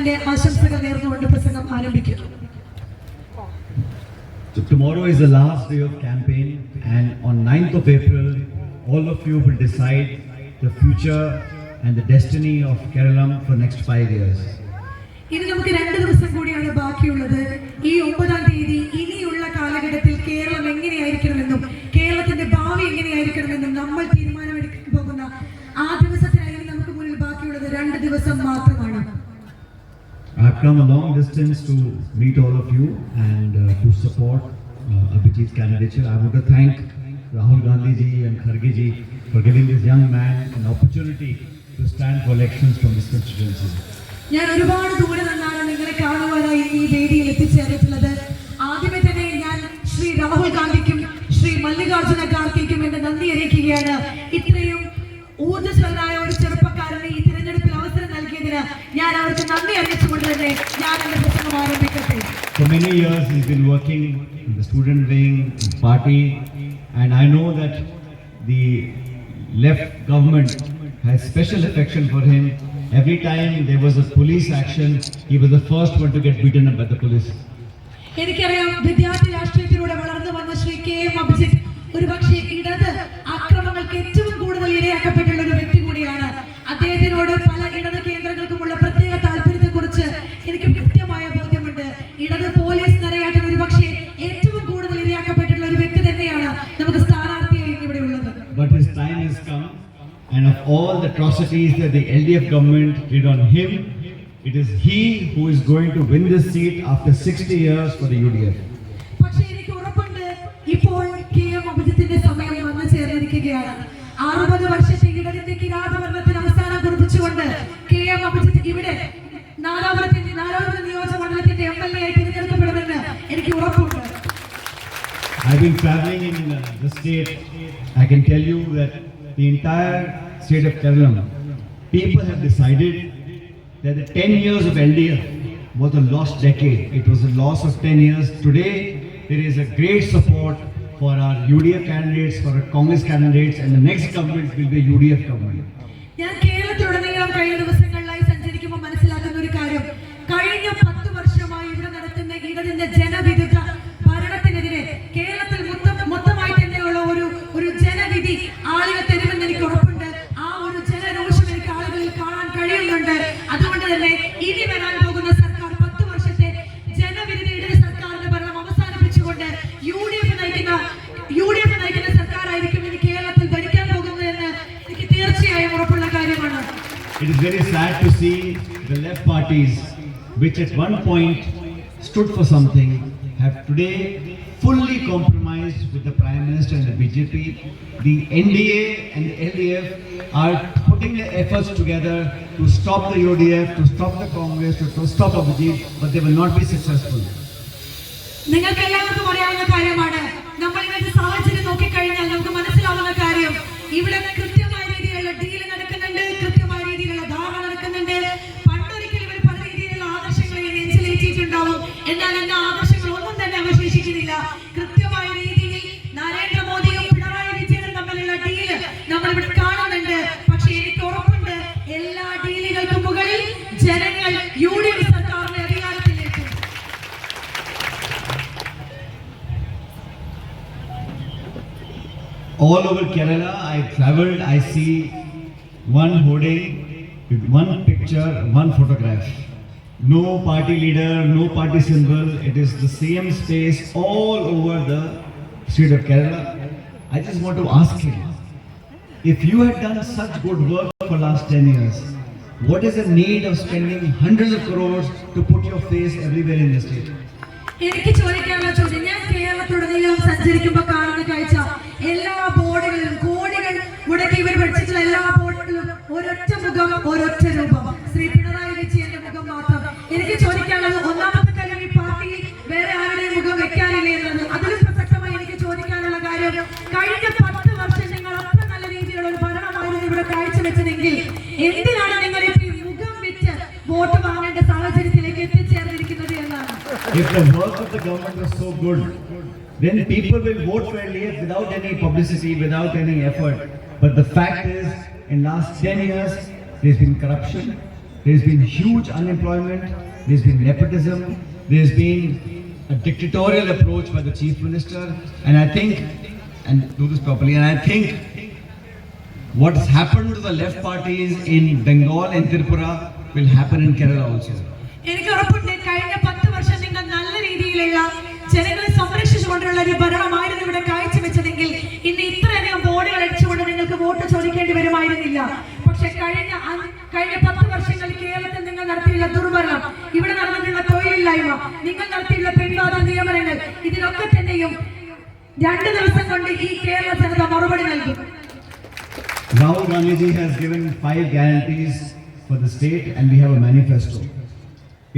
അതിന്റെ ആശംസകൾ നേർന്നുകൊണ്ട് പ്രസംഗം ആരംഭിക്കുന്നു. So tomorrow is the last day of campaign, and on 9th of April, all of you will decide the future and the destiny of Kerala for next 5 years. ഇനി നമുക്ക് 2 ദിവസം കൂടിയാണ് ബാക്കിയുള്ളത്. ഈ 9-ാം തീയതി ഇനിയുള്ള കാലഘട്ടത്തിൽ കേരളം എങ്ങനെയായിരിക്കണമെന്നും കേരളത്തിന്റെ ഭാവി എങ്ങനെയായിരിക്കണമെന്നും നമ്മൾ തീരുമാനമെടുക്കാൻ പോകുന്ന ആ ദിവസത്തിനായി നമുക്ക് മുന്നിൽ ബാക്കിയുള്ളത് 2 ദിവസം മാത്രമാണ്. I have come a long distance to meet all of you and to support Abhijit's candidature. I want to thank Rahul Gandhi ji and Kharge ji for giving this young man an opportunity to stand for elections from this constituency. ഞാൻ ഒരുപാട് ദൂരെ നിന്നാണ് നിങ്ങളെ കാണുവാനായി ഈ വേദിയിൽ എത്തിച്ചേർന്നിട്ടുള്ളത്. ആദ്യമേ തന്നെ ഞാൻ ശ്രീ രാഹുൽ ഗാന്ധിക്കും ശ്രീ മല്ലികാർജുന ഖാർഗെക്കും എന്റെ നന്ദി അറിയിക്കുകയാണ്. ഇത്രയും ഊർജ്ജസ്വലനായ ഒരു ചെറുപ്പക്കാരന് ഈ തിരഞ്ഞെടുപ്പിൽ അവസരം നൽകിയതിന് ഞാൻ അവർക്ക് നന്ദി അറിയിച്ചുകൊണ്ട് തന്നെ ഞാൻ എന്റെ പ്രസംഗം ആരംഭിക്കട്ടെ. For many years he's been working in the student wing, party, and I know that the left government has special affection for him. Every time there was a police action, he was the first one to get beaten up by the police. എനിക്കറിയാം, വിദ്യാർത്ഥി രാഷ്ട്രീയത്തിലൂടെ വളർന്നു വന്ന Shri KM Abhijith ഒരുപക്ഷെ ഇടത് ആക്രമണങ്ങൾക്ക് ഏറ്റവും കൂടുതൽ ഇരയാക്കപ്പെട്ടുള്ള ഒരു വ്യക്തി കൂടിയാണ്. അദ്ദേഹത്തിനോട് പല ഇടത് കേന്ദ്രങ്ങൾക്കുമുള്ള പ്രത്യേക താല്പര്യത്തെക്കുറിച്ച് എനിക്ക് കൃത്യമായ ബോധ്യമുണ്ട്. ഇടത് പോലീസ് നിരയാക്കാൻ ഒരുപക്ഷെ ഏറ്റവും കൂടുതൽ ഇരയാക്കപ്പെട്ടുള്ള ഒരു വ്യക്തി തന്നെയാണ് നമുക്ക് സ്ഥാനാർത്ഥിയായി ഇവിടെ ഉള്ളത്. But his time has come, and of all the atrocities that the LDF government did on him, it is he who is going to win this seat after 60 years for the UDF. പക്ഷേ എനിക്ക് ഉറപ്പുണ്ട്, ഇപ്പോൾ KM അഭിജിത്തിന്റെ സമയം വന്നു ചേർന്നിരിക്കുകയാണ്. 60 വർഷത്തെ ഇടതിന്റെ കിരാതഭരണത്തിന് അവസാനം കുറിച്ചുകൊണ്ട് KM Abhijith ഇവിടെ നാലാപുരത്തിന്റെ നിയോജകമണ്ഡലത്തിന്റെ MLA ആയി തിരഞ്ഞെടുക്കപ്പെടുമെന്ന് എനിക്ക് ഉറപ്പുണ്ട്. I've been traveling in the state. I can tell you that the entire state of Kerala, people have decided that the 10 years of LDF was a lost decade. It was a loss of 10 years. Today, there is a great support for our UDF candidates, for our Congress candidates, and the next government will be a UDF government. ഞാൻ കേരളത്തിലുടനീളം കഴിഞ്ഞ ദിവസങ്ങളിലായി സഞ്ചരിക്കുമ്പോൾ മനസ്സിലാക്കുന്ന ഒരു കാര്യം, കഴിഞ്ഞ 10 വർഷമായി ഇവിടെ നടത്തുന്ന ഇടതിന്റെ ജനവിരുദ്ധ ഭരണത്തിനെതിരെ കേരളത്തിൽ മൊത്തമായി തന്നെയുള്ള ഒരു ജനവിധി ആളുകൾ തരുമെന്ന് എനിക്ക് ഉറപ്പുണ്ട്. ആ ഒരു ജനരോഷം എനിക്ക് ആളുകളിൽ കാണാൻ കഴിയുന്നുണ്ട്. അതുകൊണ്ട് തന്നെ ഇനി വരാൻ പോകുന്ന സർക്കാർ 10 വർഷത്തെ ജനവിരുദ്ധ ഇടത് സർക്കാരിന്റെ ഭരണം അവസാനിപ്പിച്ചുകൊണ്ട് UDF നയിക്കുന്ന സർക്കാരായിരിക്കും ഇനി കേരളത്തിൽ ഭരിക്കാൻ പോകുന്നതെന്ന് എനിക്ക് തീർച്ചയായും ഉറപ്പുള്ള കാര്യമാണ്. It is very sad to see the left parties, which at one point stood for something, have today fully compromised with the Prime Minister and the BJP. The NDA and the LDF are putting their efforts together to stop the UDF, to stop the Congress, to stop Abhijit, but they will not be successful. നിങ്ങൾക്ക് എല്ലാവർക്കും അറിയാവുന്ന കാര്യമാണ്, നമ്മൾ ഇങ്ങനത്തെ സാഹചര്യം നോക്കിക്കഴിഞ്ഞാൽ നമുക്ക് മനസ്സിലാവുന്ന കാര്യം, ഇവിടെ കൃത്യമായ രീതിയിലുള്ള ഡീൽ നടക്കുന്നുണ്ട്, കൃത്യമായ രീതിയിലുള്ള ധാരണ നടക്കുന്നുണ്ട്. പണ്ടൊരിക്കലും ഇവർ പല രീതിയിലുള്ള ആദർശങ്ങളെ നെഞ്ചിലേറ്റിയിട്ടുണ്ടാവും, എന്നാൽ എന്ന ആദർശങ്ങൾ ഒന്നും തന്നെ അവശേഷിക്കുന്നില്ല. കൃത്യമായ രീതിയിൽ നരേന്ദ്രമോദിയും പിണറായി വിജയനും തമ്മിലുള്ള ഡീല് നമ്മൾ ഇവിടെ കാണുന്നുണ്ട്. പക്ഷേ എനിക്ക് ഉറപ്പുണ്ട്, എല്ലാ ഡീലുകൾക്കും മുകളിൽ ജനങ്ങൾ UDF സർക്കാരിന്റെ അധികാരത്തിലേക്ക്. All over Kerala, I traveled, I see one hoarding with one picture, one photograph. No party leader, no party symbol. It is the same space all over the state of Kerala. I just want to ask him, if you had done such good work for last 10 years, what is the need of spending hundreds of crores to put your face everywhere in the state? എനിക്ക് ചോദിക്കാനുള്ള ചോദ്യം, ഞാൻ കേരളത്തിലുടനീളം സഞ്ചരിക്കുമ്പോൾ കാണുന്ന കാഴ്ച, എല്ലാ ബോർഡുകളിലും കോടികൾ മുടക്കി ഇവർ പഠിച്ചിട്ടുള്ള എല്ലാ ബോർഡുകളിലും ഒരൊറ്റ മുഖം, ഒരൊറ്റ രൂപം, ശ്രീ പിണറായി വിജയന്റെ മുഖം മാത്രം. എനിക്ക് ചോദിക്കാനുള്ളത്, ഒന്നാമത്തെ കാര്യം, ഈ പാർട്ടിയിൽ വേറെ ആരുടെയും മുഖം വെക്കാനില്ല എന്നത്. അതിലും പ്രസക്തമായി എനിക്ക് ചോദിക്കാനുള്ള കാര്യം, കഴിഞ്ഞ 10 വർഷം നിങ്ങൾ അത്ര നല്ല രീതിയിലുള്ള ഒരു ഭരണമായിരുന്നു ഇവിടെ കാഴ്ചവെച്ചതെങ്കിൽ എന്തിനാണ് നിങ്ങൾ ഈ മുഖം വെച്ച് വോട്ട് വാങ്ങേണ്ട സാഹചര്യത്തിലേക്ക് എത്തിച്ചേർന്നിരിക്കുന്നത് എന്നാണ്. If the work of the government was so good, then people will vote for LDF without any publicity, without any effort. But the fact is, in last 10 years, there's been corruption, there's been huge unemployment, there's been nepotism, there's been a dictatorial approach by the Chief Minister, and I think, and do this properly, and I think what has happened to the left parties in Bengal and Tripura will happen in Kerala also. എനിക്ക് ഉറപ്പുണ്ട് കഴിഞ്ഞ 10 വർഷം നിങ്ങൾ നല്ല രീതിയിലുള്ള ജനങ്ങളെ സംരക്ഷിച്ചുകൊണ്ടുള്ള ഒരു ഭരണമായിരുന്നു ഇവിടെ കാഴ്ചവെച്ചതെങ്കിൽ ഇന്ന് ഇത്രയധികം ബോർഡുകൾ അടിച്ചുകൊണ്ട് നിങ്ങൾക്ക് വോട്ട് ചോദിക്കേണ്ടി വരുമായിരുന്നില്ല. പക്ഷെ കഴിഞ്ഞ 10 വർഷങ്ങൾ കേരളത്തിൽ നിങ്ങൾ നടത്തിയുള്ള ദുർഭരണം, ഇവിടെ നടന്നിട്ടുള്ള തൊഴിലില്ലായ്മ, നിങ്ങൾ നടത്തിയുള്ള പെൺവാതിൽ നിയമനങ്ങൾ, ഇതിനൊക്കെ തന്നെയും 2 ദിവസം കൊണ്ട് ഈ കേരള ജനത മറുപടി നൽകും. Rahul Gandhi ji has given 5 guarantees for the state and we have a manifesto.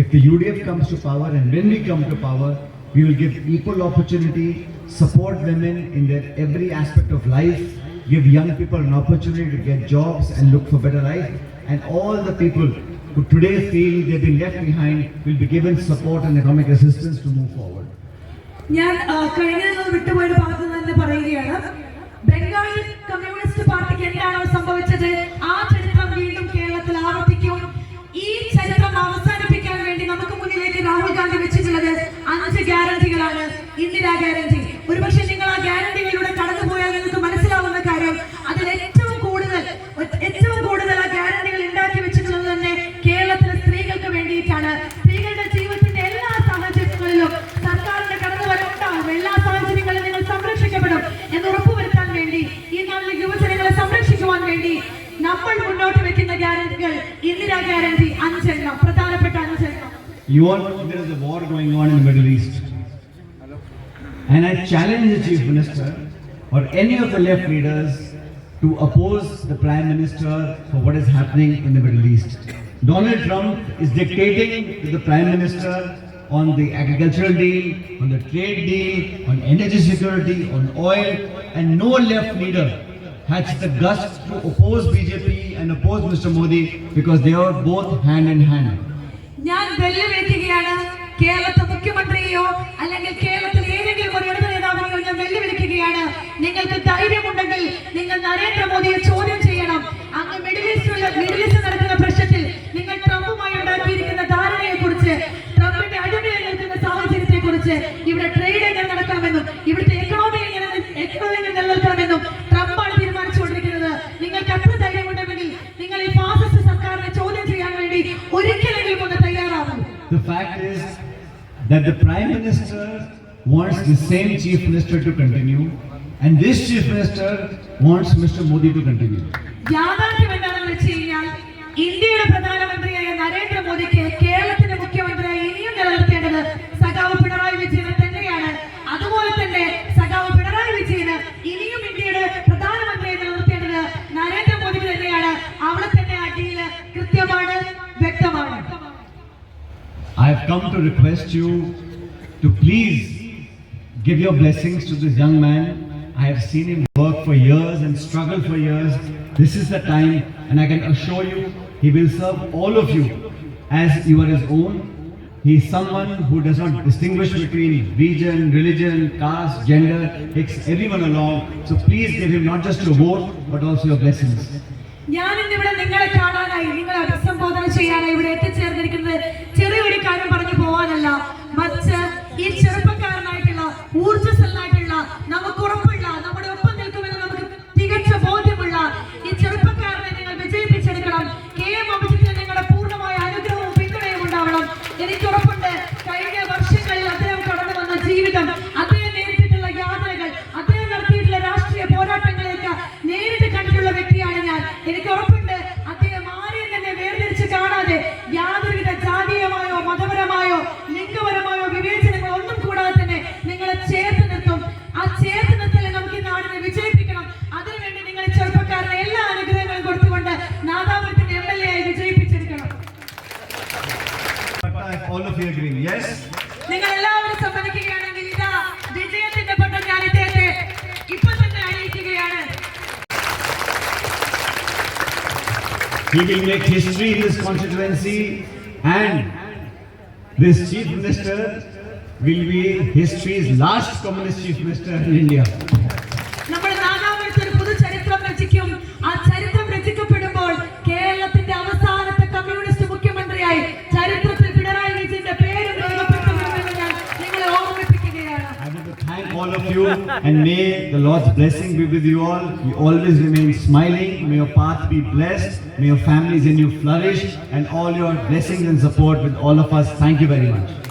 If the UDF comes to power and when we come to power, we will give equal opportunity, support women in their every aspect of life, give young people an opportunity to get jobs and look for better life, and all the people who today feel they've been left behind will be given support and economic assistance to move forward. ഞാൻ കഴിഞ്ഞ വിട്ടുപോയ ഭാഗത്ത് തന്നെ പറയുകയാണ്, Bengal communist പാർട്ടിക്ക് എന്താണോ സംഭവിച്ചത് ആ ചരിത്രം വീണ്ടും കേരളത്തിൽ ആവർത്തിക്കും. ഈ ചരിത്രം അവസാനിപ്പിക്കാൻ വേണ്ടി നമുക്ക് മുന്നിലേക്ക് രാഹുൽ ഗാന്ധി വെച്ചിട്ടുള്ളത് 5 ഗ്യാരണ്ടികളാണ്. ഇന്ദിരാ ഗ്യാരണ്ടി, ഒരുപക്ഷെ നിങ്ങൾ ആ ഗ്യാരണ്ടികളിലൂടെ കടന്നുപോയാൽ നിങ്ങൾക്ക് മനസ്സിലാവുന്ന കാര്യം, അതിൽ ഏറ്റവും കൂടുതൽ ആ ഗ്യാരണ്ടികൾ ഉണ്ടാക്കി വെച്ചിട്ടുള്ളത് തന്നെ കേരളത്തിലെ സ്ത്രീകൾക്ക് വേണ്ടിയിട്ടാണ്. സ്ത്രീകളുടെ ജീവിതത്തിന്റെ എല്ലാ സാഹചര്യങ്ങളിലും സർക്കാരിന്റെ കടന്നുവരവുണ്ടാകും, എല്ലാ സാഹചര്യങ്ങളിലും നിങ്ങൾ സംരക്ഷിക്കപ്പെടും എന്ന് ഉറപ്പുവരുത്താൻ വേണ്ടി, ഈ നാട്ടിലെ യുവജനങ്ങളെ സംരക്ഷിക്കുവാൻ വേണ്ടി നമ്മൾ മുന്നോട്ട് വെക്കുന്ന ഗ്യാരണ്ടികൾ ഇന്ദിരാ ഗ്യാരണ്ടി 5 എണ്ണം, പ്രധാനപ്പെട്ട 5 എണ്ണം. You all know there is a war going on in the Middle East. And I challenge the Chief Minister or any of the left leaders to oppose the Prime Minister for what is happening in the Middle East. Donald Trump is dictating to the Prime Minister on the agricultural deal, on the trade deal, on energy security, on oil, and no left leader has the guts to oppose BJP and oppose Mr. Modi because they are both hand in hand. ഞാൻ വെല്ലുവിളിക്കുകയാണ് കേരളത്തെ മുഖ്യമന്ത്രിയെയോ അല്ലെങ്കിൽ കേരളത്തിൽ ഏതെങ്കിലും ഒരു ഇടതു നേതാവിനെയോ ഞാൻ വെല്ലുവിളിക്കുകയാണ്. നിങ്ങൾക്ക് ധൈര്യമുണ്ടെങ്കിൽ നിങ്ങൾ നരേന്ദ്രമോദിയെ ചോദ്യം ചെയ്യണം. അങ്ങ് മിഡിൽ ഈസ്റ്റ് നടക്കുന്ന പ്രശ്നത്തിൽ നിങ്ങൾ ട്രംപുമായി ഉണ്ടാക്കിയിരിക്കുന്ന ധാരണയെ കുറിച്ച്, ട്രംപിന്റെ അടിമയായി നിൽക്കുന്ന സാഹചര്യത്തെ കുറിച്ച്, ഇവിടെ ട്രേഡ് എങ്ങനെ നടക്കാമെന്നും ഇവിടുത്തെ എക്കണോമി നിലനിൽക്കണമെന്നും ട്രംപാണ് തീരുമാനിച്ചുകൊണ്ടിരിക്കുന്നത്. നിങ്ങൾക്ക് അത്ര ധൈര്യമുണ്ടെങ്കിൽ നിങ്ങൾ ഈ ഫാസിസ്റ്റ് സർക്കാരിനെ ചോദ്യം ചെയ്യാൻ വേണ്ടി ഒരിക്കലെങ്കിലും ഒന്ന് തയ്യാറാവും. The fact is that the Prime Minister wants the same Chief Minister to continue and this Chief Minister wants Mr. Modi to continue. യാഥാർത്ഥ്യം എന്താണെന്ന് വെച്ച് കഴിഞ്ഞാൽ ഇന്ത്യയുടെ പ്രധാനമന്ത്രിയായ നരേന്ദ്രമോദിക്ക് കേരളത്തിന്റെ മുഖ്യമന്ത്രിയായി ഇനിയും നിലനിർത്തേണ്ടത് സഖാവ് പിണറായി വിജയനെ തന്നെയാണ്. അതുപോലെ തന്നെ സഖാവ് പിണറായി വിജയന് ഇനിയും ഇന്ത്യയുടെ പ്രധാനമന്ത്രിയായി നിലനിർത്തേണ്ടത് നരേന്ദ്രമോദിക്ക് തന്നെയാണ്. അവിടെ തന്നെ ആ ഡീല് കൃത്യമാണ്, വ്യക്തമാണ്. I have come to request you to please give your blessings to this young man. I have seen him work for years and struggle for years. This is the time, and I can assure you he will serve all of you as you are his own. He is someone who does not distinguish between region, religion, caste, gender, takes everyone along. So please give him not just your vote but also your blessings. ഞാൻ ഇന്നിവിടെ നിങ്ങളെ കാണാനായി, നിങ്ങളെ അഭിസംബോധന ചെയ്യാനായി ഇവിടെ എത്തിച്ചേർന്നിരിക്കുന്നത് ചെറിയൊരു കാര്യം പറഞ്ഞു പോവാനല്ല, മറിച്ച് ഈ ചെറുപ്പക്കാരനായിട്ടുള്ള ഊർജ്ജസ്വലനായിട്ടുള്ള നമുക്ക് ഉറപ്പുള്ള നമ്മുടെ ഒപ്പം നിൽക്കുമെന്ന് നമുക്ക് തികച്ച ബോധ്യമുള്ള ഈ ചെറുപ്പക്കാരനെ നിങ്ങൾ വിജയിപ്പിച്ചെടുക്കണം. KM അഭിജിത്തിന് നിങ്ങളുടെ പൂർണ്ണമായ അനുഗ്രഹവും പിന്തുണയും ഉണ്ടാവണം. എനിക്ക് ഉറപ്പുണ്ട് കഴിഞ്ഞ വർഷങ്ങളിൽ അദ്ദേഹം കടന്നു വന്ന ജീവിതം, അദ്ദേഹം നേരിട്ടിട്ടുള്ള യാതനകൾ, അദ്ദേഹം നടത്തിയിട്ടുള്ള രാഷ്ട്രീയ പോരാട്ടങ്ങളെയൊക്കെ നേരിട്ട് കണ്ടിട്ടുള്ള വ്യക്തിയാണ് ഞാൻ. എനിക്ക് ഉറപ്പുണ്ട് അദ്ദേഹം ആരെയും തന്നെ വേർതിരിച്ച് കാണാതെ യാതൊരുവിധ ജാതീയമായോ മതപരമായോ ലിംഗപരമായോ വിവേചനങ്ങളോ ഒന്നും കൂടാതെ തന്നെ നിങ്ങളെ ചേർത്ത് നിർത്തും. ആ ചേർത്ത് നിർത്തൽ നമുക്ക് ഈ നാടിനെ വിജയിപ്പിക്കണം. അതിനുവേണ്ടി നിങ്ങൾ ചെറുപ്പക്കാരനെ എല്ലാ അനുഗ്രഹങ്ങളും കൊടുത്തുകൊണ്ട് നാദാപുരത്തിന്റെ MLA ആയി വിജയിപ്പിച്ചെടുക്കണം. All of you agree, yes? നിങ്ങൾ എല്ലാവരും സമ്മതിക്കുകയാണെങ്കിൽ ഇതാ വിജയത്തിന്റെ പട്ടം ഞാൻ ഇദ്ദേഹത്തെ ഇപ്പൊ തന്നെ അറിയിക്കുകയാണ്. He will make history in this constituency and this Chief Minister will be history's last communist Chief Minister in India. നമ്മുടെ നാദാപുരത്ത് ഒരു പുതു ചരിത്രം രചിക്കും. ആ ചരിത്രം രചിക്കപ്പെടുമ്പോൾ കേരളത്തിന്റെ അവസാനത്തെ communist all of you, and may the Lord's blessing be with you all. You always remain smiling. May your path be blessed. May your families and you flourish, and all your blessings and support with all of us. Thank you very much.